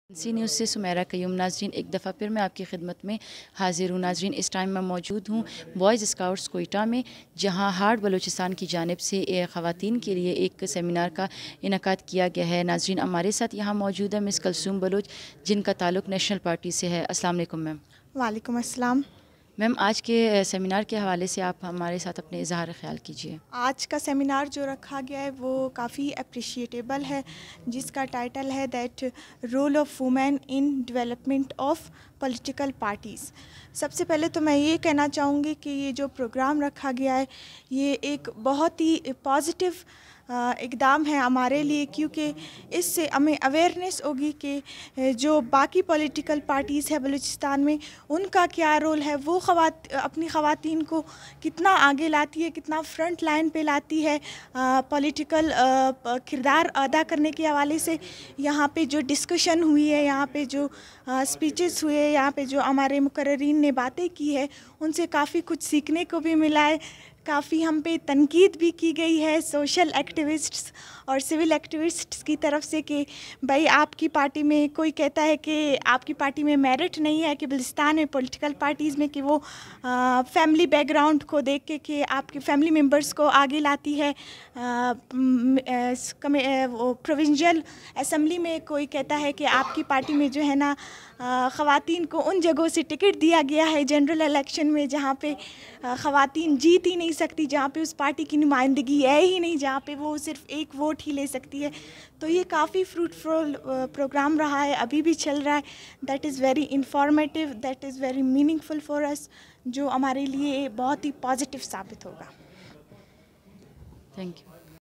सी news से सुमेरा कयूम। नाजरीन, एक दफ़ा फिर मैं आपकी खिदमत में हाजिर हूँ। नाजरीन, इस टाइम मैं मौजूद हूँ बॉयज़ स्काउट्स कोयटा में, जहाँ हार्ड बलूचिस्तान की जानिब से ख़वातीन के लिए एक सेमिनार का इनेकाद किया गया है। नाजरीन, हमारे साथ यहाँ मौजूद है मिस कलसूम बलोच, जिनका ताल्लुक़ नेशनल पार्टी से है। अस्सलाम वालेकुम मैम। वालेकुम अस्सलाम। मैम, आज के सेमिनार के हवाले से आप हमारे साथ अपने इजहार ख्याल कीजिए। आज का सेमिनार जो रखा गया है वो काफ़ी अप्रिशिएटेबल है, जिसका टाइटल है that role of women in development of political parties. सबसे पहले तो मैं ये कहना चाहूँगी कि ये जो प्रोग्राम रखा गया है ये एक बहुत ही पॉजिटिव इक़दाम है हमारे लिए, क्योंकि इससे हमें अवेयरनेस होगी कि जो बाकी पॉलिटिकल पार्टीज़ है बलूचिस्तान में उनका क्या रोल है, वो अपनी ख़वातीन को कितना आगे लाती है, कितना फ्रंट लाइन पे लाती है पॉलिटिकल किरदार अदा करने के हवाले से। यहाँ पे जो डिस्कशन हुई है, यहाँ पे जो स्पीचेस हुए, यहाँ पे जो हमारे मुकर्ररीन ने बातें की है, उनसे काफ़ी कुछ सीखने को भी मिला है। काफ़ी हम पे तनकीद भी की गई है सोशल एक्टिविस्ट्स और सिविल एक्टिविस्ट्स की तरफ से कि भाई आपकी पार्टी में, कोई कहता है कि आपकी पार्टी में मेरिट नहीं है कि बलूचिस्तान में पॉलिटिकल पार्टीज़ में, कि वो फैमिली बैकग्राउंड को देख के कि आपके फैमिली मेंबर्स को आगे लाती है। वो प्रोविंशियल असम्बली में कोई कहता है कि आपकी पार्टी में जो है ना ख़वातीन को उन जगहों से टिकट दिया गया है जनरल इलेक्शन में जहाँ पे ख़वातीन जीत ही नहीं सकती, जहाँ पे उस पार्टी की नुमाइंदगी है ही नहीं, जहाँ पे वो सिर्फ एक वोट ही ले सकती है। तो ये काफ़ी फ्रूटफुल प्रोग्राम रहा है, अभी भी चल रहा है। That is very informative, that is very meaningful for us, जो हमारे लिए बहुत ही पॉजिटिव साबित होगा। Thank you.